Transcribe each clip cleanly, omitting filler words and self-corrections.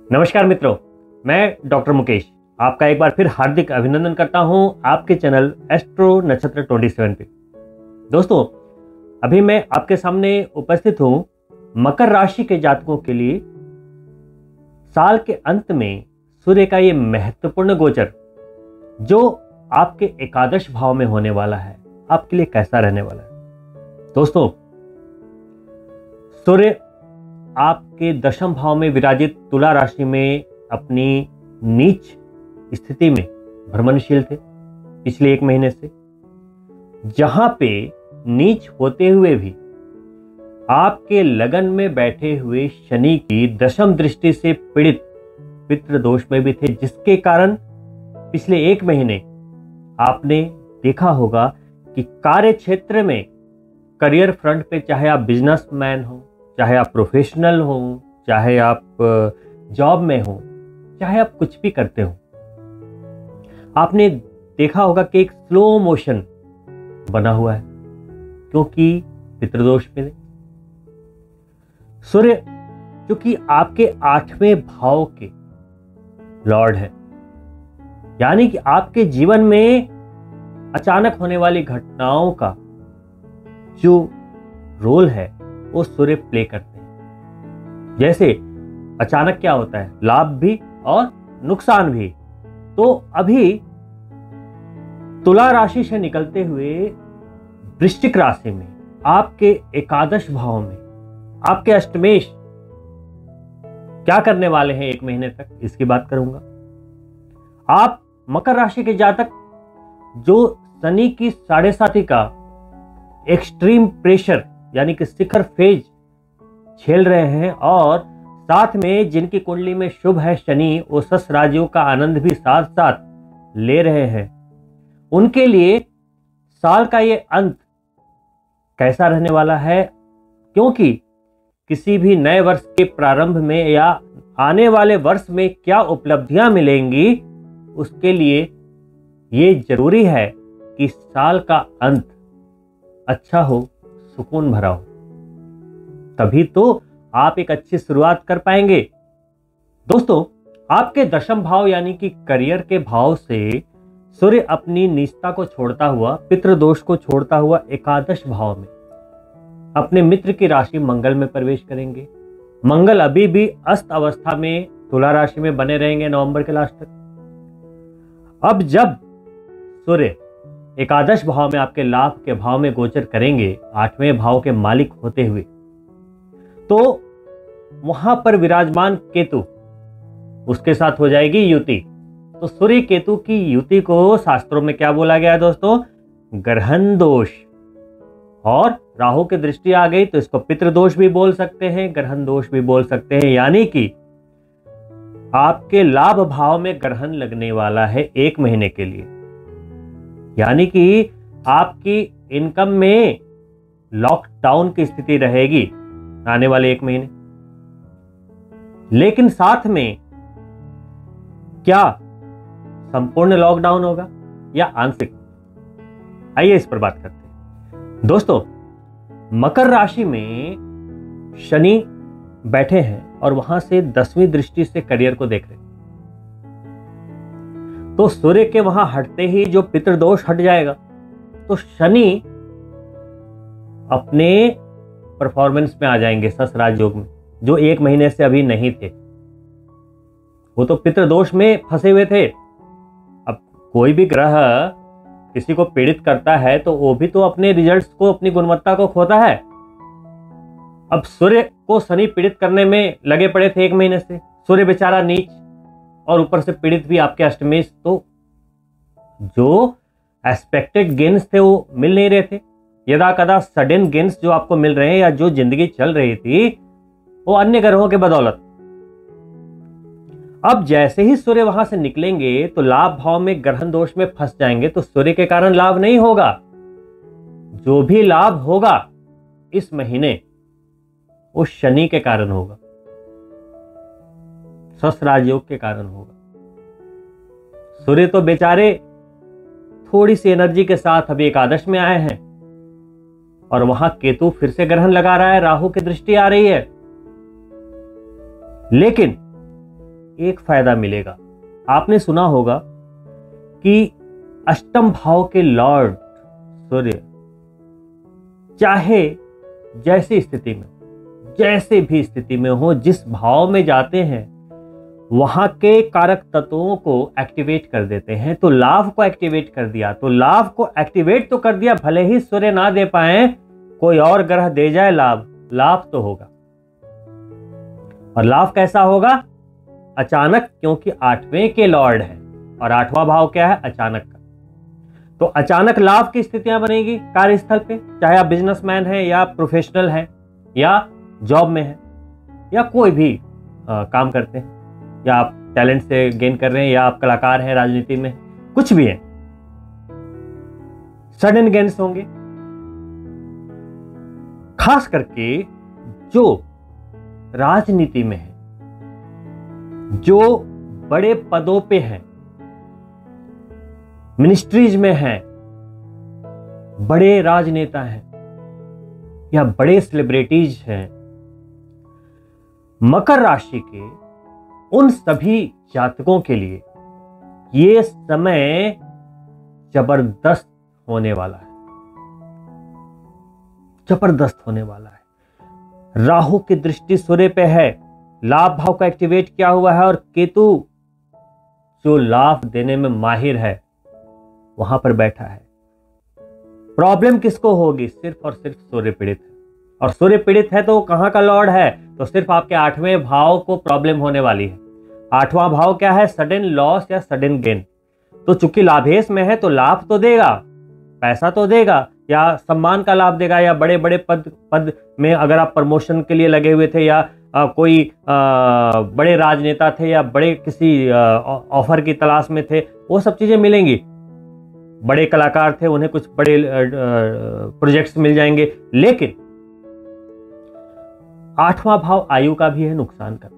नमस्कार मित्रों, मैं डॉक्टर मुकेश आपका एक बार फिर हार्दिक अभिनंदन करता हूं आपके चैनल एस्ट्रो नक्षत्र 27 पे। दोस्तों, अभी मैं आपके सामने उपस्थित हूं मकर राशि के जातकों के लिए साल के अंत में सूर्य का ये महत्वपूर्ण गोचर जो आपके एकादश भाव में होने वाला है, आपके लिए कैसा रहने वाला है। दोस्तों, सूर्य आपके दशम भाव में विराजित तुला राशि में अपनी नीच स्थिति में भ्रमणशील थे पिछले एक महीने से, जहां पे नीच होते हुए भी आपके लगन में बैठे हुए शनि की दशम दृष्टि से पीड़ित पितृदोष में भी थे, जिसके कारण पिछले एक महीने आपने देखा होगा कि कार्य क्षेत्र में करियर फ्रंट पे, चाहे आप बिजनेसमैन हो, चाहे आप प्रोफेशनल हो, चाहे आप जॉब में हो, चाहे आप कुछ भी करते हो, आपने देखा होगा कि एक स्लो मोशन बना हुआ है, क्योंकि पितृदोष में सूर्य जो कि आपके 8वें भाव के लॉर्ड है, यानी कि आपके जीवन में अचानक होने वाली घटनाओं का जो रोल है वो सूर्य प्ले करते हैं। जैसे अचानक क्या होता है, लाभ भी और नुकसान भी। तो अभी तुला राशि से निकलते हुए वृश्चिक राशि में आपके एकादश भाव में आपके अष्टमेश क्या करने वाले हैं एक महीने तक, इसकी बात करूंगा। आप मकर राशि के जातक जो शनि की 7.5 का एक्सट्रीम प्रेशर यानी कि शिखर फेज झेल रहे हैं, और साथ में जिनकी कुंडली में शुभ है शनि, वो सस राजयोग का आनंद भी साथ साथ ले रहे हैं, उनके लिए साल का ये अंत कैसा रहने वाला है। क्योंकि किसी भी नए वर्ष के प्रारंभ में या आने वाले वर्ष में क्या उपलब्धियां मिलेंगी, उसके लिए ये जरूरी है कि साल का अंत अच्छा हो, सुकून भरा हो, तभी तो आप एक अच्छी शुरुआत कर पाएंगे। दोस्तों, आपके दशम भाव यानी कि करियर के भाव से सूर्य अपनी नीचता को छोड़ता हुआ, पितृदोष को छोड़ता हुआ एकादश भाव में अपने मित्र की राशि मंगल में प्रवेश करेंगे। मंगल अभी भी अस्त अवस्था में तुला राशि में बने रहेंगे नवंबर के लास्ट तक। अब जब सूर्य एकादश भाव में आपके लाभ के भाव में गोचर करेंगे, 8वें भाव के मालिक होते हुए, तो वहां पर विराजमान केतु, उसके साथ हो जाएगी युति। तो सूर्य केतु की युति को शास्त्रों में क्या बोला गया है दोस्तों? ग्रहण दोष। और राहु की दृष्टि आ गई तो इसको पितृदोष भी बोल सकते हैं, ग्रहण दोष भी बोल सकते हैं। यानी कि आपके लाभ भाव में ग्रहण लगने वाला है एक महीने के लिए, यानी कि आपकी इनकम में लॉकडाउन की स्थिति रहेगी आने वाले एक महीने। लेकिन साथ में क्या संपूर्ण लॉकडाउन होगा या आंशिक? आइए इस पर बात करते हैं। दोस्तों, मकर राशि में शनि बैठे हैं और वहां से 10वीं दृष्टि से करियर को देख रहे हैं, तो सूर्य के वहां हटते ही जो पितृदोष हट जाएगा, तो शनि अपने परफॉर्मेंस में आ जाएंगे सस राजयोग में, जो एक महीने से अभी नहीं थे। वो तो पितृदोष में फंसे हुए थे। अब कोई भी ग्रह किसी को पीड़ित करता है तो वो भी तो अपने रिजल्ट्स को, अपनी गुणवत्ता को खोता है। अब सूर्य को शनि पीड़ित करने में लगे पड़े थे एक महीने से, सूर्य बेचारा नीच और ऊपर से पीड़ित भी आपके अष्टमेश, तो जो एक्सपेक्टेड गेन्स थे वो मिल नहीं रहे थे। यदा कदा सडन गेन्स जो आपको मिल रहे हैं या जो जिंदगी चल रही थी वो अन्य ग्रहों के बदौलत। अब जैसे ही सूर्य वहां से निकलेंगे तो लाभ भाव में ग्रहण दोष में फंस जाएंगे, तो सूर्य के कारण लाभ नहीं होगा। जो भी लाभ होगा इस महीने वो शनि के कारण होगा, सस राजयोग के कारण होगा। सूर्य तो बेचारे थोड़ी सी एनर्जी के साथ अभी एकादश में आए हैं, और वहां केतु फिर से ग्रहण लगा रहा है, राहु की दृष्टि आ रही है। लेकिन एक फायदा मिलेगा। आपने सुना होगा कि अष्टम भाव के लॉर्ड सूर्य चाहे जैसी स्थिति में, जैसे भी स्थिति में हो, जिस भाव में जाते हैं वहां के कारक तत्वों को एक्टिवेट कर देते हैं। तो लाभ को एक्टिवेट कर दिया, तो लाभ को एक्टिवेट तो कर दिया, भले ही सूर्य ना दे पाए, कोई और ग्रह दे जाए लाभ, लाभ तो होगा। और लाभ कैसा होगा? अचानक, क्योंकि 8वें के लॉर्ड है और 8वां भाव क्या है? अचानक का। तो अचानक लाभ की स्थितियां बनेगी कार्यस्थल पे, चाहे आप बिजनेसमैन हैं या प्रोफेशनल हैं या जॉब में हैं या कोई भी काम करते हैं, या आप टैलेंट से गेन कर रहे हैं, या आप कलाकार हैं, राजनीति में, कुछ भी है, सडन गेन्स होंगे। खास करके जो राजनीति में है, जो बड़े पदों पे हैं, मिनिस्ट्रीज में हैं, बड़े राजनेता हैं या बड़े सेलिब्रिटीज हैं, मकर राशि के उन सभी जातकों के लिए ये समय जबरदस्त होने वाला है, जबरदस्त होने वाला है। राहु की दृष्टि सूर्य पे है, लाभ भाव का एक्टिवेट किया हुआ है, और केतु जो लाभ देने में माहिर है वहां पर बैठा है। प्रॉब्लम किसको होगी? सिर्फ और सिर्फ सूर्य पीड़ित है, और सूर्य पीड़ित है तो कहां का लॉर्ड है? तो सिर्फ आपके 8वें भाव को प्रॉब्लम होने वाली है। 8वां भाव क्या है? सडन लॉस या सडन गेन। तो चूंकि लाभेश में है तो लाभ तो देगा, पैसा तो देगा, या सम्मान का लाभ देगा, या बड़े बड़े पद में अगर आप प्रमोशन के लिए लगे हुए थे, या कोई बड़े राजनेता थे, या बड़े किसी ऑफर की तलाश में थे, वो सब चीजें मिलेंगी। बड़े कलाकार थे, उन्हें कुछ बड़े प्रोजेक्ट्स मिल जाएंगे। लेकिन 8वां भाव आयु का भी है, नुकसान का।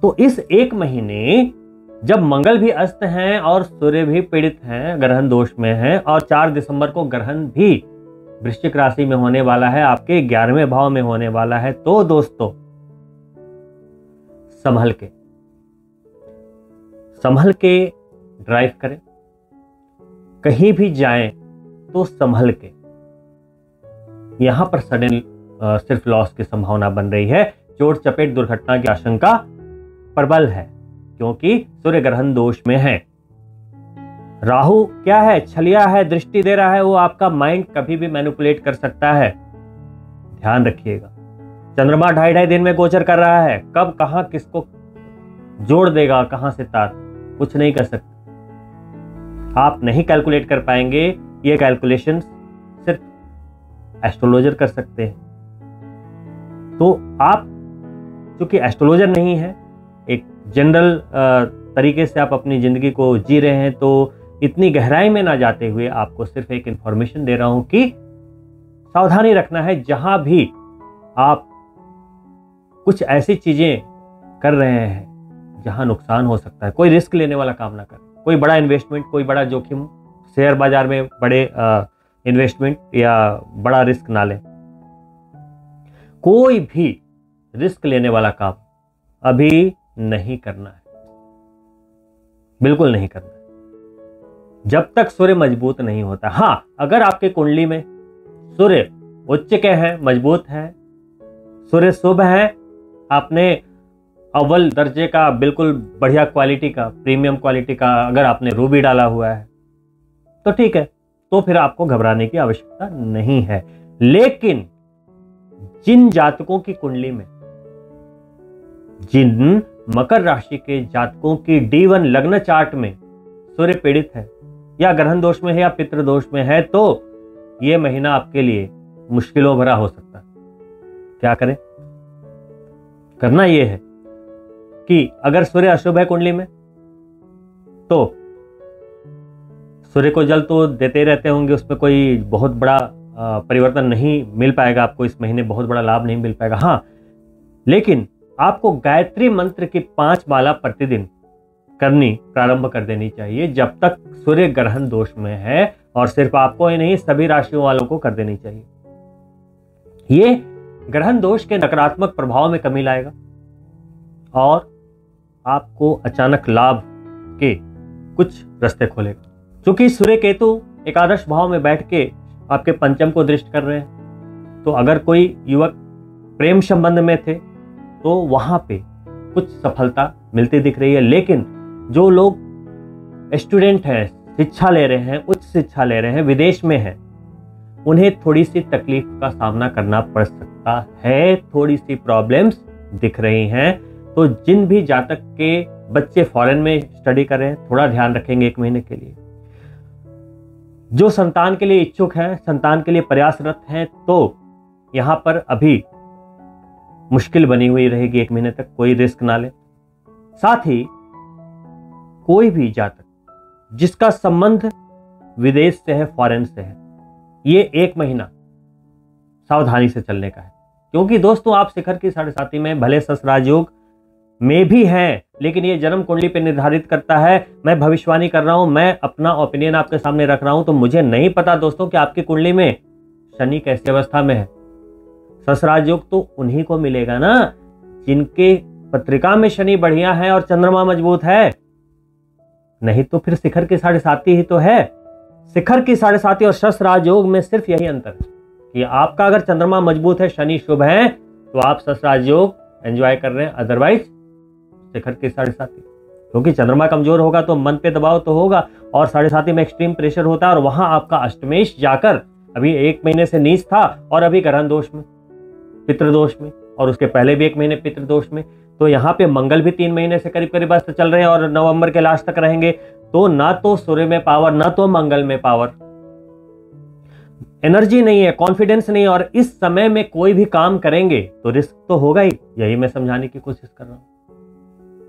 तो इस एक महीने जब मंगल भी अस्त हैं और सूर्य भी पीड़ित हैं, ग्रहण दोष में हैं, और 4 दिसंबर को ग्रहण भी वृश्चिक राशि में होने वाला है, आपके 11वें भाव में होने वाला है। तो दोस्तों संभल के ड्राइव करें, कहीं भी जाएं तो संभल के। यहां पर सडन सिर्फ लॉस की संभावना बन रही है, चोट चपेट दुर्घटना की आशंका प्रबल है, क्योंकि सूर्य ग्रहण दोष में है। राहु क्या है? छलिया है, दृष्टि दे रहा है, वो आपका माइंड कभी भी मैनिपुलेट कर सकता है, ध्यान रखिएगा। चंद्रमा 2.5 दिन में गोचर कर रहा है, कब कहां किसको जोड़ देगा, कहां से तार, कुछ नहीं कर सकते, आप नहीं कैलकुलेट कर पाएंगे। ये कैलकुलेशन सिर्फ एस्ट्रोलॉजर कर सकते हैं। तो आप चूंकि एस्ट्रोलॉजर नहीं है, एक जनरल तरीके से आप अपनी जिंदगी को जी रहे हैं, तो इतनी गहराई में ना जाते हुए आपको सिर्फ एक इंफॉर्मेशन दे रहा हूं कि सावधानी रखना है। जहां भी आप कुछ ऐसी चीजें कर रहे हैं जहां नुकसान हो सकता है, कोई रिस्क लेने वाला काम ना करें, कोई बड़ा इन्वेस्टमेंट, कोई बड़ा जोखिम, शेयर बाजार में बड़े इन्वेस्टमेंट या बड़ा रिस्क ना लें। कोई भी रिस्क लेने वाला काम अभी नहीं करना है, बिल्कुल नहीं करना है, जब तक सूर्य मजबूत नहीं होता। हां, अगर आपके कुंडली में सूर्य उच्च के हैं, मजबूत हैं, सूर्य शुभ है, आपने अव्वल दर्जे का, बिल्कुल बढ़िया क्वालिटी का, प्रीमियम क्वालिटी का अगर आपने रूबी डाला हुआ है तो ठीक है, तो फिर आपको घबराने की आवश्यकता नहीं है। लेकिन जिन जातकों की कुंडली में, जिन मकर राशि के जातकों की D1 लग्न चार्ट में सूर्य पीड़ित है, या ग्रहण दोष में है, या पितृ दोष में है, तो यह महीना आपके लिए मुश्किलों भरा हो सकता है। क्या करें? करना यह है कि अगर सूर्य अशुभ है कुंडली में, तो सूर्य को जल तो देते रहते होंगे, उसमें कोई बहुत बड़ा परिवर्तन नहीं मिल पाएगा आपको, इस महीने बहुत बड़ा लाभ नहीं मिल पाएगा। हाँ, लेकिन आपको गायत्री मंत्र की 5 माला प्रतिदिन करनी प्रारंभ कर देनी चाहिए, जब तक सूर्य ग्रहण दोष में है, और सिर्फ आपको ही नहीं, सभी राशियों वालों को कर देनी चाहिए। ये ग्रहण दोष के नकारात्मक प्रभाव में कमी लाएगा और आपको अचानक लाभ के कुछ रास्ते खोलेगा। क्योंकि सूर्य केतु एकादश भाव में बैठ के आपके पंचम को दृष्ट कर रहे हैं, तो अगर कोई युवक प्रेम संबंध में थे तो वहां पे कुछ सफलता मिलती दिख रही है। लेकिन जो लोग स्टूडेंट हैं, शिक्षा ले रहे हैं, उच्च शिक्षा ले रहे हैं, विदेश में हैं, उन्हें थोड़ी सी तकलीफ का सामना करना पड़ सकता है, थोड़ी सी प्रॉब्लम्स दिख रही हैं। तो जिन भी जातक के बच्चे फॉरेन में स्टडी कर रहे हैं, थोड़ा ध्यान रखेंगे 1 महीने के लिए। जो संतान के लिए इच्छुक हैं, संतान के लिए प्रयासरत हैं, तो यहां पर अभी मुश्किल बनी हुई रहेगी 1 महीने तक, कोई रिस्क ना ले। साथ ही कोई भी जातक जिसका संबंध विदेश से है, फॉरेन से है, ये 1 महीना सावधानी से चलने का है। क्योंकि दोस्तों, आप शिखर की 7.5 में भले सस राजयोग में भी हैं, लेकिन ये जन्म कुंडली पे निर्धारित करता है। मैं भविष्यवाणी कर रहा हूं, मैं अपना ओपिनियन आपके सामने रख रहा हूं, तो मुझे नहीं पता दोस्तों कि आपकी कुंडली में शनि कैसी अवस्था में है। सस राजयोग तो उन्हीं को मिलेगा ना जिनके पत्रिका में शनि बढ़िया है और चंद्रमा मजबूत है, नहीं तो फिर शिखर की 7.5 ही तो है। शिखर की 7.5 और सस राजयोग में सिर्फ यही अंतर है कि आपका अगर चंद्रमा मजबूत है, शनि शुभ है, तो आप सस राजयोग एंजॉय कर रहे हैं। अदरवाइज शिखर की 7.5, क्योंकि चंद्रमा कमजोर होगा तो मन पे दबाव तो होगा, और 7.5 में एक्सट्रीम प्रेशर होता है, और वहां आपका अष्टमेश जाकर अभी 1 महीने से नीच था और अभी ग्रहण दोष में, पितृदोष में, और उसके पहले भी 1 महीने पितृदोष में। तो यहाँ पे मंगल भी 3 महीने से करीब करीब अस्त चल रहे हैं और नवंबर के लास्ट तक रहेंगे। तो ना तो सूर्य में पावर, ना तो मंगल में पावर, एनर्जी नहीं है, कॉन्फिडेंस नहीं है, और इस समय में कोई भी काम करेंगे तो रिस्क तो होगा ही। यही मैं समझाने की कोशिश कर रहा हूं।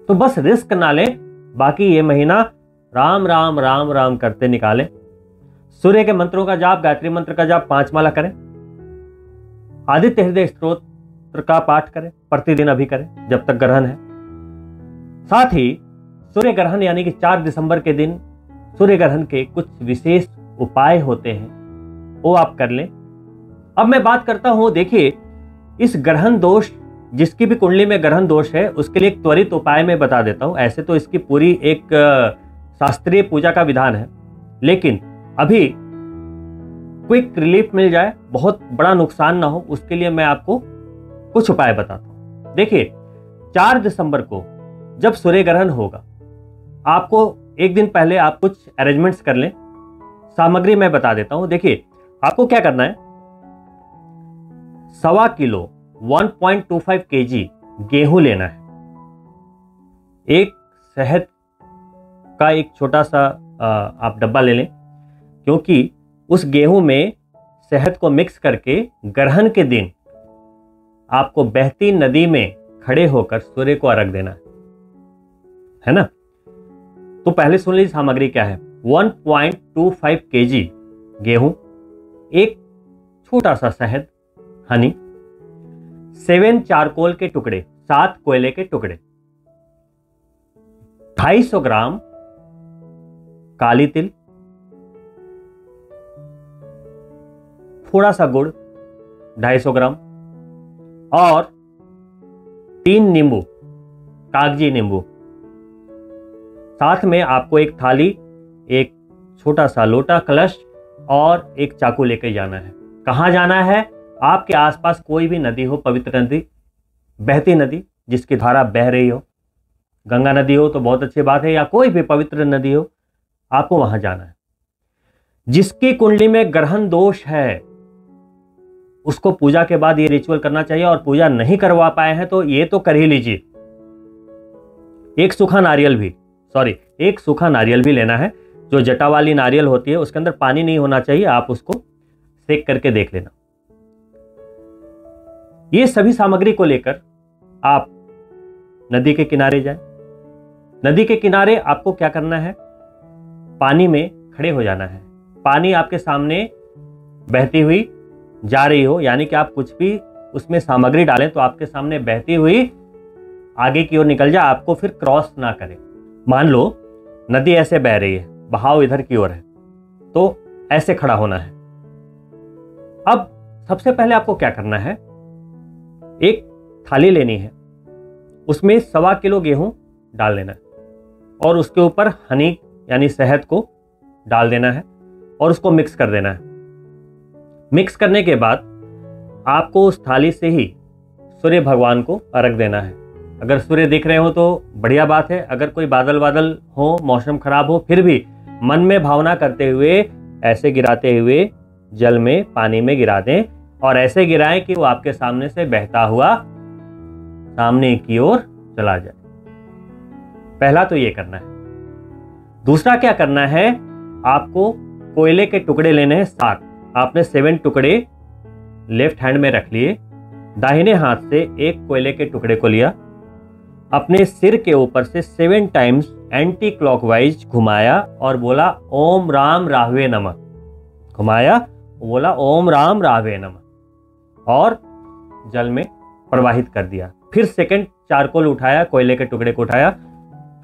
तो बस रिस्क ना लें, बाकी ये महीना राम राम राम राम करते निकालें। सूर्य के मंत्रों का जाप, गायत्री मंत्र का जाप 5 माला करें, आदित्य हृदय स्तोत्र का पाठ करें, प्रतिदिन अभी करें जब तक ग्रहण है। साथ ही सूर्य ग्रहण यानी कि 4 दिसंबर के दिन सूर्य ग्रहण के कुछ विशेष उपाय होते हैं, वो आप कर लें। अब मैं बात करता हूं, देखिए इस ग्रहण दोष, जिसकी भी कुंडली में ग्रहण दोष है, उसके लिए एक त्वरित उपाय मैं बता देता हूं। ऐसे तो इसकी पूरी एक शास्त्रीय पूजा का विधान है, लेकिन अभी क्विक रिलीफ मिल जाए, बहुत बड़ा नुकसान ना हो, उसके लिए मैं आपको कुछ उपाय बताता हूं। देखिए 4 दिसंबर को जब सूर्य ग्रहण होगा, आपको एक दिन पहले आप कुछ अरेंजमेंट्स कर लें। सामग्री मैं बता देता हूं। देखिए आपको क्या करना है, 1.25 किलो 1.25 kg गेहूं लेना है। एक शहद का एक छोटा सा आप डब्बा ले लें, क्योंकि उस गेहूं में शहद को मिक्स करके ग्रहण के दिन आपको बहती नदी में खड़े होकर सूर्य को अर्घ देना है ना। तो पहले सुन लीजिए सामग्री क्या है। 1.25 kg गेहूं, एक छोटा सा शहद, हनी, 7 चारकोल के टुकड़े, 7 कोयले के टुकड़े, 250 ग्राम काली तिल, थोड़ा सा गुड़ 250 ग्राम, और 3 नींबू, कागजी नींबू। साथ में आपको एक थाली, एक छोटा सा लोटा, कलश और एक चाकू लेकर जाना है। कहाँ जाना है? आपके आसपास कोई भी नदी हो, पवित्र नदी, बहती नदी जिसकी धारा बह रही हो, गंगा नदी हो तो बहुत अच्छी बात है, या कोई भी पवित्र नदी हो, आपको वहां जाना है। जिसकी कुंडली में ग्रहण दोष है उसको पूजा के बाद ये रिचुअल करना चाहिए, और पूजा नहीं करवा पाए हैं तो ये तो कर ही लीजिए। एक सूखा नारियल भी लेना है। जो जटा वाली नारियल होती है उसके अंदर पानी नहीं होना चाहिए, आप उसको सेक करके देख लेना। ये सभी सामग्री को लेकर आप नदी के किनारे जाएं। नदी के किनारे आपको क्या करना है, पानी में खड़े हो जाना है। पानी आपके सामने बहती हुई जा रही हो, यानी कि आप कुछ भी उसमें सामग्री डालें तो आपके सामने बहती हुई आगे की ओर निकल जाए, आपको फिर क्रॉस ना करे। मान लो नदी ऐसे बह रही है, बहाव इधर की ओर है, तो ऐसे खड़ा होना है। अब सबसे पहले आपको क्या करना है, एक थाली लेनी है, उसमें 1.25 किलो गेहूं डाल देना है और उसके ऊपर हनी यानी शहद को डाल देना है और उसको मिक्स कर देना है। मिक्स करने के बाद आपको उस थाली से ही सूर्य भगवान को अर्घ देना है। अगर सूर्य दिख रहे हो तो बढ़िया बात है, अगर कोई बादल बादल हो, मौसम खराब हो, फिर भी मन में भावना करते हुए ऐसे गिराते हुए जल में, पानी में गिरा दें और ऐसे गिराएं कि वो आपके सामने से बहता हुआ सामने की ओर चला जाए। पहला तो ये करना है। दूसरा क्या करना है, आपको कोयले के टुकड़े लेने हैं 7। आपने 7 टुकड़े लेफ्ट हैंड में रख लिए, दाहिने हाथ से एक कोयले के टुकड़े को लिया, अपने सिर के ऊपर से 7 टाइम्स एंटी क्लॉकवाइज घुमाया और बोला ओम राम राहवे नमः। घुमाया, बोला ओम राम राहवे नमः और जल में प्रवाहित कर दिया। फिर सेकंड चारकोल उठाया, कोयले के टुकड़े को उठाया,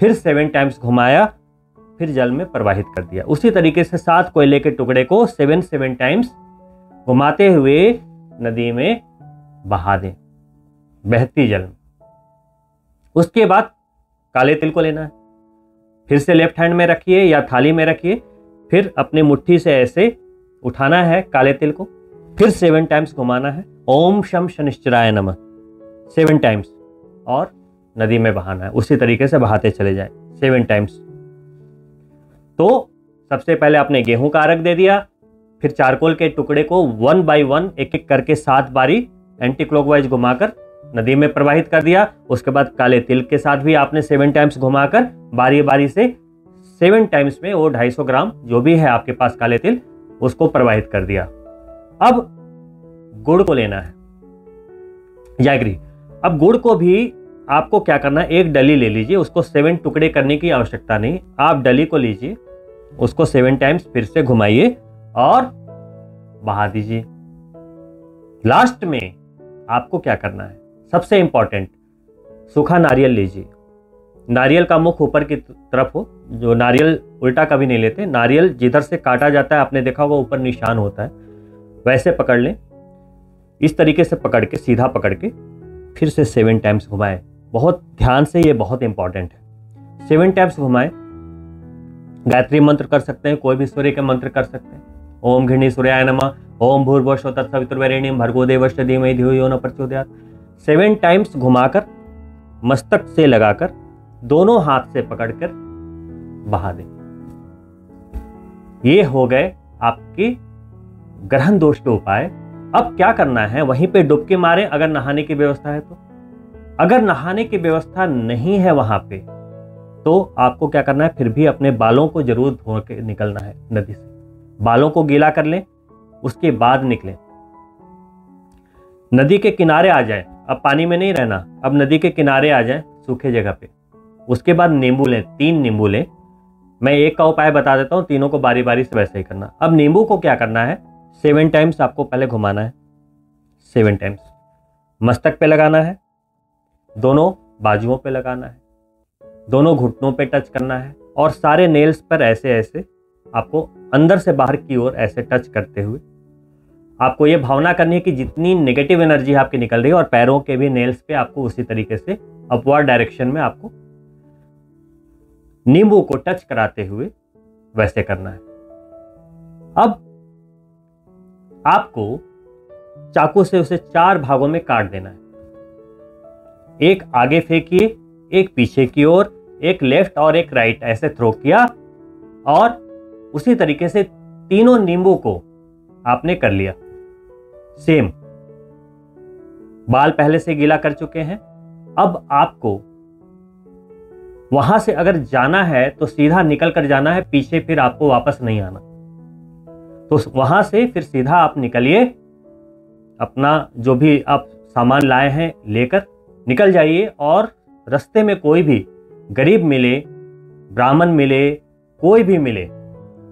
फिर 7 टाइम्स घुमाया, फिर जल में प्रवाहित कर दिया। उसी तरीके से 7 कोयले के टुकड़े को 7 टाइम्स घुमाते हुए नदी में बहा दें, बहती जल में। उसके बाद काले तिल को लेना है, फिर से लेफ्ट हैंड में रखिए या थाली में रखिए, फिर अपनी मुट्ठी से ऐसे उठाना है काले तिल को, फिर 7 टाइम्स घुमाना है, ओम शम शनिश्चराय नमः 7 टाइम्स और नदी में बहाना है। उसी तरीके से बहाते चले जाए 7 टाइम्स। तो सबसे पहले आपने गेहूं का अर्घ दे दिया, फिर चारकोल के टुकड़े को 1 बाय 1 एक एक करके 7 बारी एंटी क्लॉकवाइज घुमाकर नदी में प्रवाहित कर दिया। उसके बाद काले तिल के साथ भी आपने 7 टाइम्स घुमाकर बारी बारी से 7 टाइम्स में वो 250 ग्राम जो भी है आपके पास काले तिल, उसको प्रवाहित कर दिया। अब गुड़ को लेना है, जागरी। अब गुड़ को भी आपको क्या करना है, एक डली ले लीजिए, उसको 7 टुकड़े करने की आवश्यकता नहीं। आप डली को लीजिए, उसको 7 टाइम्स फिर से घुमाइए और बहा दीजिए। लास्ट में आपको क्या करना है, सबसे इंपॉर्टेंट, सूखा नारियल लीजिए। नारियल का मुख ऊपर की तरफ हो, जो नारियल उल्टा कभी नहीं लेते, नारियल जिधर से काटा जाता है आपने देखा होगा ऊपर निशान होता है, वैसे पकड़ लें। इस तरीके से पकड़ के, सीधा पकड़ के फिर से 7 टाइम्स घुमाएं। बहुत ध्यान से, ये बहुत इंपॉर्टेंट है। 7 टाइम्स घुमाएं। गायत्री मंत्र कर सकते हैं, कोई भी सूर्य के मंत्र कर सकते हैं। ओम घृणी सूर्याय नमः, ओम भूर्भुवस्सुः तत्सवितुर्वरेण्यं भर्गो देवस्य धीमहि धियो यो न प्रचोदयात्। 7 टाइम्स घुमाकर मस्तक से लगाकर दोनों हाथ से पकड़कर बहा दें। ये हो गए आपके ग्रहण दोष के उपाय। अब क्या करना है, वहीं पे डुबकी मारें अगर नहाने की व्यवस्था है तो। अगर नहाने की व्यवस्था नहीं है वहां पे तो आपको क्या करना है, फिर भी अपने बालों को जरूर धो के निकलना है नदी से। बालों को गीला कर लें, उसके बाद निकलें। नदी के किनारे आ जाएं, अब पानी में नहीं रहना, अब नदी के किनारे आ जाएं सूखे जगह पे। उसके बाद नींबू लें, 3 नींबू लें। मैं एक का उपाय बता देता हूं, तीनों को बारी बारी से वैसे ही करना। अब नींबू को क्या करना है, 7 टाइम्स आपको पहले घुमाना है, 7 टाइम्स मस्तक पे लगाना है, दोनों बाजुओं पे लगाना है, दोनों घुटनों पे टच करना है और सारे नेल्स पर ऐसे ऐसे आपको अंदर से बाहर की ओर ऐसे टच करते हुए आपको ये भावना करनी है कि जितनी नेगेटिव एनर्जी आपकी निकल रही है, और पैरों के भी नेल्स पे आपको उसी तरीके से अपवर्ड डायरेक्शन में आपको नींबू को टच कराते हुए वैसे करना है। अब आपको चाकू से उसे 4 भागों में काट देना है। एक आगे फेंकिए, एक पीछे की ओर, एक लेफ्ट और एक राइट, ऐसे थ्रो किया और उसी तरीके से तीनों नींबू को आपने कर लिया। सेम बाल पहले से गीला कर चुके हैं। अब आपको वहां से अगर जाना है तो सीधा निकल कर जाना है, पीछे फिर आपको वापस नहीं आना। तो वहां से फिर सीधा आप निकलिए, अपना जो भी आप सामान लाए हैं लेकर निकल जाइए और रास्ते में कोई भी गरीब मिले, ब्राह्मण मिले, कोई भी मिले,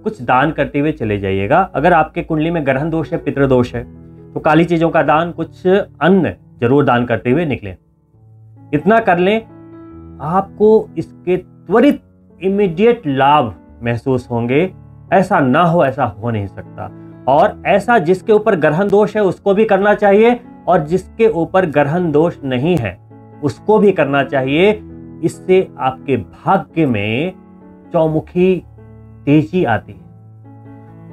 कुछ दान करते हुए चले जाइएगा। अगर आपके कुंडली में ग्रहण दोष है, पितृदोष है, तो काली चीजों का दान, कुछ अन्न जरूर दान करते हुए निकलें। इतना कर लें, आपको इसके त्वरित इमीडिएट लाभ महसूस होंगे। ऐसा ना हो, ऐसा हो नहीं सकता। और ऐसा जिसके ऊपर ग्रहण दोष है उसको भी करना चाहिए, और जिसके ऊपर ग्रहण दोष नहीं है उसको भी करना चाहिए। इससे आपके भाग्य में चौमुखी तेजी आती है,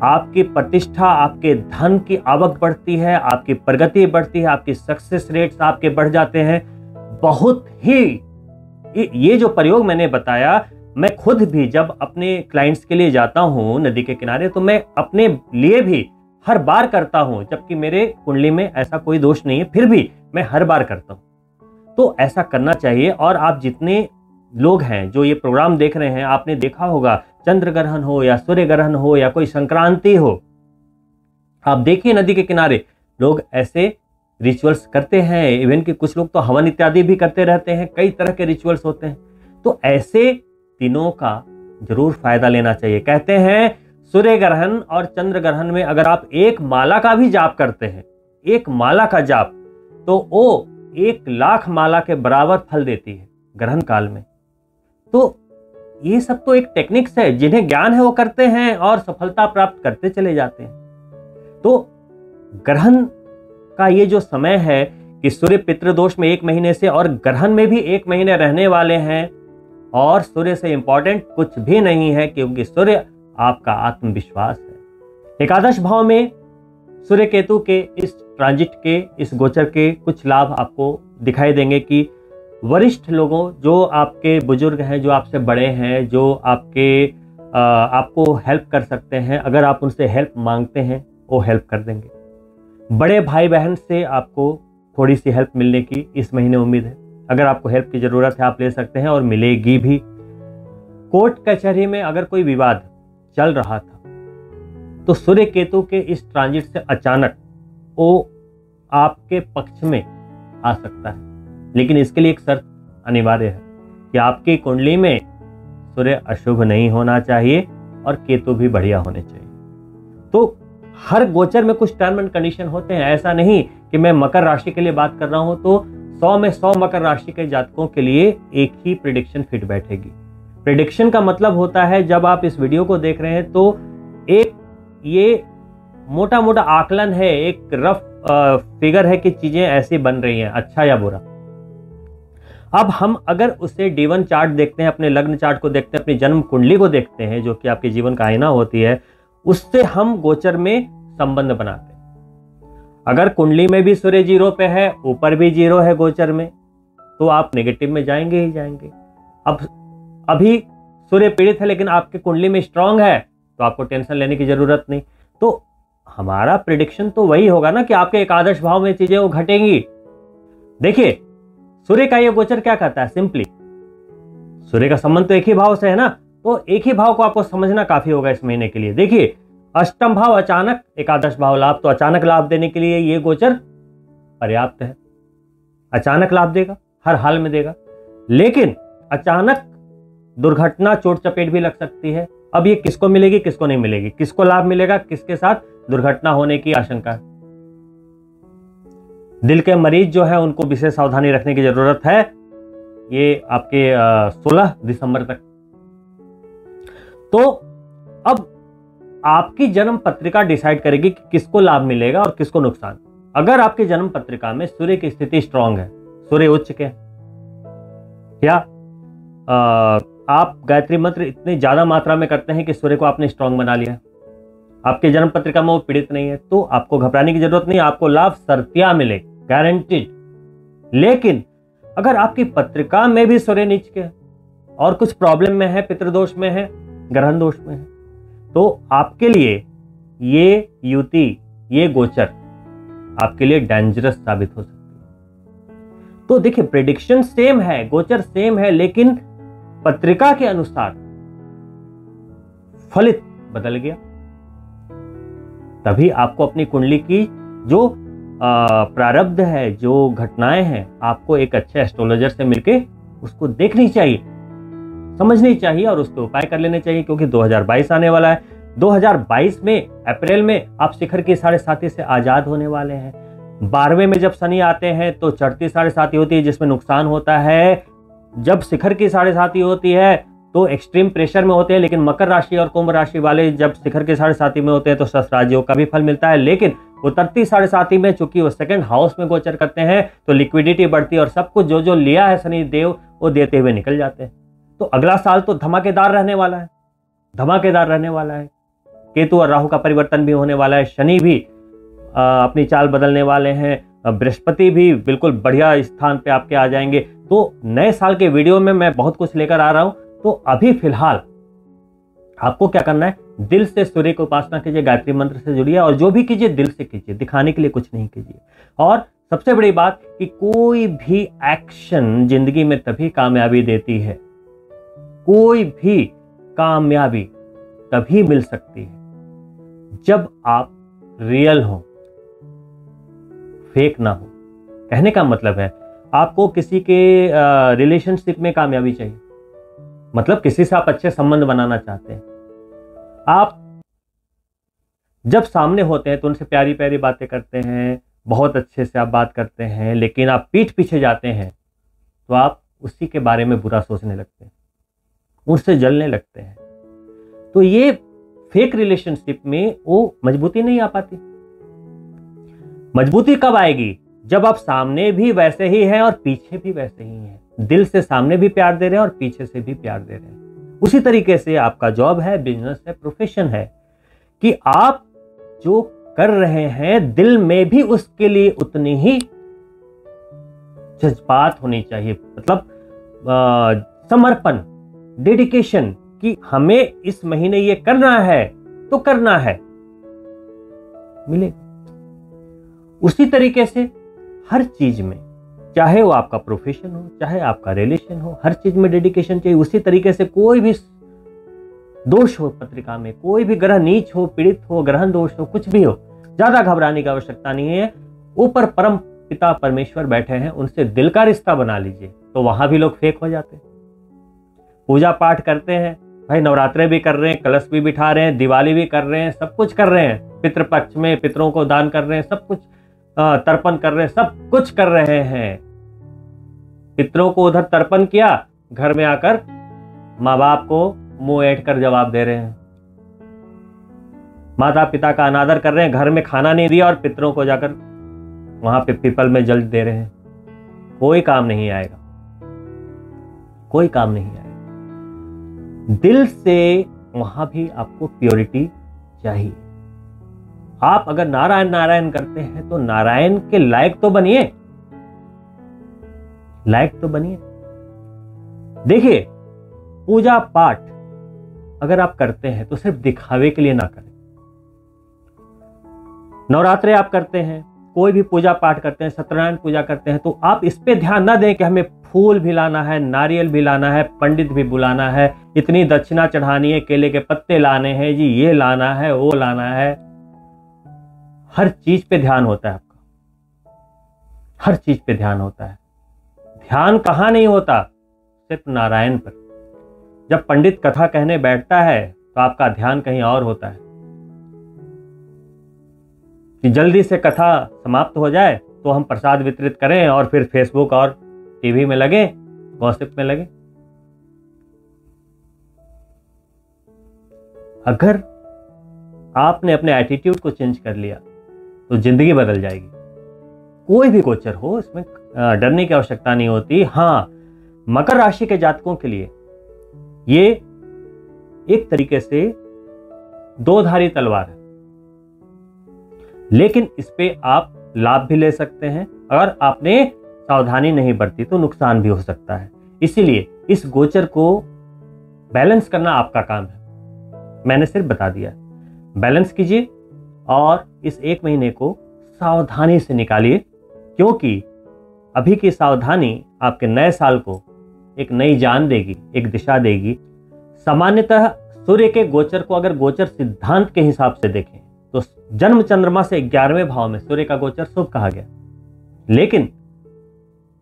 आपकी प्रतिष्ठा, आपके धन की आवक बढ़ती है, आपकी प्रगति बढ़ती है, आपकी सक्सेस रेट्स आपके बढ़ जाते हैं। बहुत ही ये जो प्रयोग मैंने बताया, मैं खुद भी जब अपने क्लाइंट्स के लिए जाता हूं नदी के किनारे, तो मैं अपने लिए भी हर बार करता हूं, जबकि मेरे कुंडली में ऐसा कोई दोष नहीं है, फिर भी मैं हर बार करता हूं। तो ऐसा करना चाहिए। और आप जितने लोग हैं जो ये प्रोग्राम देख रहे हैं, आपने देखा होगा चंद्र ग्रहण हो या सूर्य ग्रहण हो या कोई संक्रांति हो, आप देखिए नदी के किनारे लोग ऐसे रिचुअल्स करते हैं। इवन कि कुछ लोग तो हवन इत्यादि भी करते रहते हैं, कई तरह के रिचुअल्स होते हैं। तो ऐसे दिनों का जरूर फायदा लेना चाहिए। कहते हैं सूर्य ग्रहण और चंद्र ग्रहण में अगर आप एक माला का भी जाप करते हैं, एक माला का जाप, तो वो 1,00,000 माला के बराबर फल देती है ग्रहण काल में। तो ये सब तो एक टेक्निक्स है, जिन्हें ज्ञान है वो करते हैं और सफलता प्राप्त करते चले जाते हैं। तो ग्रहण का ये जो समय है कि सूर्य पितृदोष में 1 महीने से और ग्रहण में भी 1 महीने रहने वाले हैं, और सूर्य से इंपॉर्टेंट कुछ भी नहीं है, क्योंकि सूर्य आपका आत्मविश्वास है। एकादश भाव में सूर्य केतु के इस ट्रांजिट के, इस गोचर के कुछ लाभ आपको दिखाई देंगे कि वरिष्ठ लोगों, जो आपके बुजुर्ग हैं, जो आपसे बड़े हैं, जो आपको हेल्प कर सकते हैं, अगर आप उनसे हेल्प मांगते हैं वो हेल्प कर देंगे। बड़े भाई बहन से आपको थोड़ी सी हेल्प मिलने की इस महीने उम्मीद है। अगर आपको हेल्प की जरूरत है आप ले सकते हैं और मिलेगी भी। कोर्ट कचहरी में अगर कोई विवाद चल रहा था, तो सूर्य केतु के इस ट्रांजिट से अचानक वो आपके पक्ष में आ सकता है, लेकिन इसके लिए एक शर्त अनिवार्य है कि आपकी कुंडली में सूर्य अशुभ नहीं होना चाहिए और केतु भी बढ़िया होने चाहिए। तो हर गोचर में कुछ टर्म एंड कंडीशन होते हैं। ऐसा नहीं कि मैं मकर राशि के लिए बात कर रहा हूं तो 100 में 100 मकर राशि के जातकों के लिए एक ही प्रेडिक्शन फिट बैठेगी। प्रेडिक्शन का मतलब होता है, जब आप इस वीडियो को देख रहे हैं तो एक ये मोटा मोटा आकलन है, एक रफ फिगर है कि चीजें ऐसी बन रही हैं, अच्छा या बुरा। अब हम अगर उसे D1 चार्ट देखते हैं, अपने लग्न चार्ट को देखते हैं, अपनी जन्म कुंडली को देखते हैं, जो कि आपके जीवन का आईना होती है, उससे हम गोचर में संबंध बनाते हैं। अगर कुंडली में भी सूर्य 0 पे है, ऊपर भी 0 है गोचर में, तो आप नेगेटिव में जाएंगे ही जाएंगे। अब अभी सूर्य पीड़ित है लेकिन आपके कुंडली में स्ट्रांग है, तो आपको टेंशन लेने की जरूरत नहीं। तो हमारा प्रेडिक्शन तो वही होगा ना कि आपके एकादश भाव में चीजें वो घटेंगी। देखिए सूर्य का ये गोचर क्या कहता है, सिंपली सूर्य का संबंध तो एक ही भाव से है ना, तो एक ही भाव को आपको समझना काफी होगा इस महीने के लिए। देखिए अष्टम भाव अचानक, एकादश भाव लाभ, तो अचानक लाभ देने के लिए ये गोचर पर्याप्त है। अचानक लाभ देगा, हर हाल में देगा, लेकिन अचानक दुर्घटना, चोट चपेट भी लग सकती है। अब ये किसको मिलेगी किसको नहीं मिलेगी, किसको लाभ मिलेगा, किसके साथ दुर्घटना होने की आशंका है। दिल के मरीज जो है उनको विशेष सावधानी रखने की जरूरत है, ये आपके 16 दिसंबर तक। तो अब आपकी जन्म पत्रिका डिसाइड करेगी कि किसको लाभ मिलेगा और किसको नुकसान। अगर आपकी जन्म पत्रिका में सूर्य की स्थिति स्ट्रांग है, सूर्य उच्च के, या आप गायत्री मंत्र इतने ज्यादा मात्रा में करते हैं कि सूर्य को आपने स्ट्रांग बना लिया, आपके जन्म पत्रिका में वो पीड़ित नहीं है, तो आपको घबराने की जरूरत नहीं, आपको लाभ सर्तिया मिले, गारंटीड। लेकिन अगर आपकी पत्रिका में भी सूर्य नीच के और कुछ प्रॉब्लम में है, पितृदोष में है, ग्रहण दोष में है, तो आपके लिए ये युति, ये गोचर आपके लिए डेंजरस साबित हो सकती है। तो देखिए प्रेडिक्शन सेम है, गोचर सेम है, लेकिन पत्रिका के अनुसार फलित बदल गया। तभी आपको अपनी कुंडली की जो प्रारब्ध है, जो घटनाएं हैं, आपको एक अच्छे एस्ट्रोलॉजर से मिलके उसको देखनी चाहिए, समझनी चाहिए और उसके उपाय कर लेने चाहिए, क्योंकि 2022 आने वाला है। 2022 में अप्रैल में आप शिखर की 7.5 से आजाद होने वाले हैं। 12वें में जब शनि आते हैं तो चढ़ती 7.5 होती है, जिसमें नुकसान होता है। जब शिखर की 7.5 होती है तो एक्सट्रीम प्रेशर में होते हैं, लेकिन मकर राशि और कुंभ राशि वाले जब शिखर के 7.5 में होते हैं तो शस्त्राजियों का भी फल मिलता है, लेकिन उतरती 7.5 में, चूंकि वो सेकंड हाउस में गोचर करते हैं तो लिक्विडिटी बढ़ती है और सब कुछ जो जो लिया है शनि देव वो देते हुए निकल जाते हैं। तो अगला साल तो धमाकेदार रहने वाला है, धमाकेदार रहने वाला है। केतु और राहु का परिवर्तन भी होने वाला है, शनि भी अपनी चाल बदलने वाले हैं, बृहस्पति भी बिल्कुल बढ़िया स्थान पे आपके आ जाएंगे। तो नए साल के वीडियो में मैं बहुत कुछ लेकर आ रहा हूं। तो अभी फिलहाल आपको क्या करना है, दिल से सूर्य की उपासना कीजिए, गायत्री मंत्र से जुड़िए और जो भी कीजिए दिल से कीजिए, दिखाने के लिए कुछ नहीं कीजिए। और सबसे बड़ी बात कि कोई भी एक्शन जिंदगी में तभी कामयाबी देती है, कोई भी कामयाबी तभी मिल सकती है जब आप रियल हो, फेक ना हो। कहने का मतलब है आपको किसी के रिलेशनशिप में कामयाबी चाहिए, मतलब किसी से आप अच्छे संबंध बनाना चाहते हैं। आप जब सामने होते हैं तो उनसे प्यारी प्यारी बातें करते हैं, बहुत अच्छे से आप बात करते हैं, लेकिन आप पीठ पीछे जाते हैं तो आप उसी के बारे में बुरा सोचने लगते हैं, उससे जलने लगते हैं। तो ये फेक रिलेशनशिप में वो मजबूती नहीं आ पाती। मजबूती कब आएगी, जब आप सामने भी वैसे ही हैं और पीछे भी वैसे ही हैं, दिल से सामने भी प्यार दे रहे हैं और पीछे से भी प्यार दे रहे हैं। उसी तरीके से आपका जॉब है, बिजनेस है, प्रोफेशन है, कि आप जो कर रहे हैं दिल में भी उसके लिए उतनी ही जज्बात होनी चाहिए, मतलब समर्पण, डेडिकेशन, कि हमें इस महीने ये करना है तो करना है, मिले। उसी तरीके से हर चीज में, चाहे वो आपका प्रोफेशन हो, चाहे आपका रिलेशन हो, हर चीज में डेडिकेशन चाहिए। उसी तरीके से कोई भी दोष हो पत्रिका में, कोई भी ग्रह नीच हो, पीड़ित हो, ग्रहण दोष हो, कुछ भी हो, ज्यादा घबराने की आवश्यकता नहीं है। ऊपर परम पिता परमेश्वर बैठे हैं, उनसे दिल का रिश्ता बना लीजिए, तो वहां भी लोग फेक हो जाते हैं। पूजा पाठ करते हैं भाई, नवरात्रे भी कर रहे हैं, कलश भी बिठा रहे हैं, दिवाली भी कर रहे हैं, सब कुछ कर रहे हैं, पितृपक्ष में पितरों को दान कर रहे हैं, सब कुछ तर्पण कर रहे हैं, सब कुछ कर रहे हैं। पितरों को उधर तर्पण किया, घर में आकर माँ बाप को मुंह ऐंठ कर जवाब दे रहे हैं, माता पिता का अनादर कर रहे हैं, घर में खाना नहीं दिया और पितरों को जाकर वहां पे पीपल में जल दे रहे हैं। कोई काम नहीं आएगा, कोई काम नहीं आएगा। दिल से वहां भी आपको प्योरिटी चाहिए। आप अगर नारायण नारायण करते हैं तो नारायण के लायक तो बनिए, लायक तो बनिए। देखिए, पूजा पाठ अगर आप करते हैं तो सिर्फ दिखावे के लिए ना करें। नवरात्रे आप करते हैं, कोई भी पूजा पाठ करते हैं, सत्यनारायण पूजा करते हैं, तो आप इस पे ध्यान ना दें कि हमें फूल भी लाना है, नारियल भी लाना है, पंडित भी बुलाना है, इतनी दक्षिणा चढ़ानी है, केले के पत्ते लाने हैं जी, ये लाना है, वो लाना है। हर चीज पे ध्यान होता है आपका, हर चीज पे ध्यान होता है। ध्यान कहां नहीं होता, सिर्फ नारायण पर। जब पंडित कथा कहने बैठता है तो आपका ध्यान कहीं और होता है कि जल्दी से कथा समाप्त हो जाए तो हम प्रसाद वितरित करें और फिर फेसबुक और टीवी में लगे, गॉसिप में लगे। अगर आपने अपने एटीट्यूड को चेंज कर लिया तो जिंदगी बदल जाएगी। कोई भी गोचर हो, इसमें डरने की आवश्यकता नहीं होती। हाँ, मकर राशि के जातकों के लिए ये एक तरीके से दो धारी तलवार है, लेकिन इस पे आप लाभ भी ले सकते हैं। अगर आपने सावधानी नहीं बरती तो नुकसान भी हो सकता है। इसीलिए इस गोचर को बैलेंस करना आपका काम है। मैंने सिर्फ बता दिया, बैलेंस कीजिए और इस एक महीने को सावधानी से निकालिए, क्योंकि अभी की सावधानी आपके नए साल को एक नई जान देगी, एक दिशा देगी। सामान्यतः सूर्य के गोचर को अगर गोचर सिद्धांत के हिसाब से देखें तो जन्म चंद्रमा से 11वें भाव में सूर्य का गोचर शुभ कहा गया, लेकिन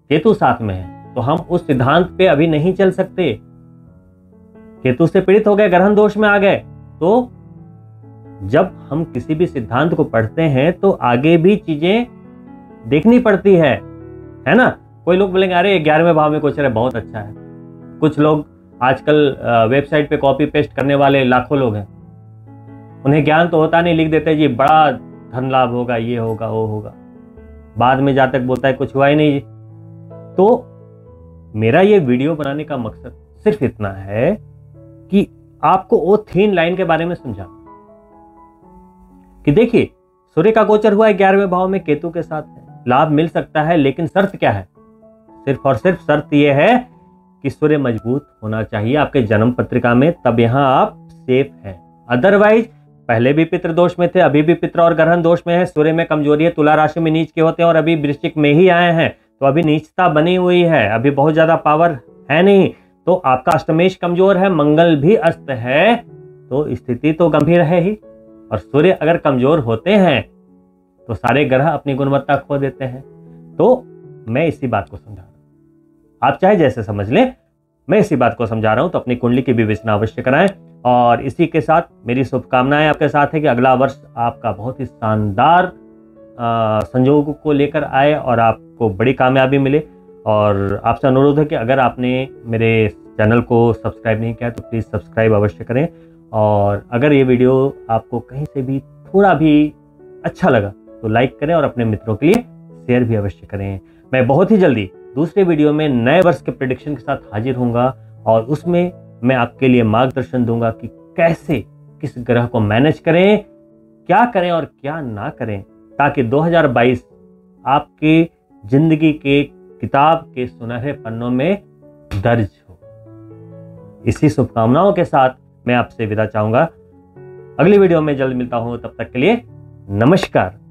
केतु साथ में है तो हम उस सिद्धांत पे अभी नहीं चल सकते। केतु से पीड़ित हो गए, ग्रहण दोष में आ गए। तो जब हम किसी भी सिद्धांत को पढ़ते हैं तो आगे भी चीजें देखनी पड़ती है ना। कोई लोग बोलेंगे अरे 11वें भाव में गोचर है, बहुत अच्छा है। कुछ लोग आजकल वेबसाइट पे कॉपी पेस्ट करने वाले लाखों लोग हैं, उन्हें ज्ञान तो होता नहीं, लिख देते जी बड़ा धन लाभ होगा, ये होगा, वो होगा। बाद में जातक बोलता है कुछ हुआ ही नहीं। तो मेरा ये वीडियो बनाने का मकसद सिर्फ इतना है कि आपको वो थीन लाइन के बारे में समझा कि देखिए, सूर्य का गोचर हुआ है 11वें भाव में केतु के साथ है, लाभ मिल सकता है, लेकिन शर्त क्या है? सिर्फ और सिर्फ शर्त यह है कि सूर्य मजबूत होना चाहिए आपके जन्म पत्रिका में, तब यहां आप सेफ हैं। अदरवाइज पहले भी पितृ दोष में थे, अभी भी पितृ और ग्रहण दोष में है, सूर्य में कमजोरी है, तुला राशि में नीच के होते हैं और अभी वृश्चिक में ही आए हैं, तो अभी नीचता बनी हुई है, अभी बहुत ज्यादा पावर है नहीं। तो आपका अष्टमेश कमजोर है, मंगल भी अस्त है, तो स्थिति तो गंभीर है ही। और सूर्य अगर कमजोर होते हैं तो सारे ग्रह अपनी गुणवत्ता खो देते हैं। तो मैं इसी बात को समझा रहा हूं, आप चाहे जैसे समझ लें, मैं इसी बात को समझा रहा हूं। तो अपनी कुंडली की विवेचना अवश्य कराएं। और इसी के साथ मेरी शुभकामनाएं आपके साथ है कि अगला वर्ष आपका बहुत ही शानदार संजोगों को लेकर आए और आपको बड़ी कामयाबी मिले। और आपसे अनुरोध है कि अगर आपने मेरे चैनल को सब्सक्राइब नहीं किया तो प्लीज़ सब्सक्राइब अवश्य करें। और अगर ये वीडियो आपको कहीं से भी थोड़ा भी अच्छा लगा तो लाइक करें और अपने मित्रों के लिए शेयर भी अवश्य करें। मैं बहुत ही जल्दी दूसरे वीडियो में नए वर्ष के प्रेडिक्शन के साथ हाजिर होऊंगा और उसमें मैं आपके लिए मार्गदर्शन दूंगा कि कैसे किस ग्रह को मैनेज करें, क्या करें और क्या ना करें, ताकि 2022 आपकी जिंदगी के किताब के सुनहरे पन्नों में दर्ज हो। इसी शुभकामनाओं के साथ मैं आपसे विदा चाहूंगा। अगली वीडियो में जल्द मिलता हूं, तब तक के लिए नमस्कार।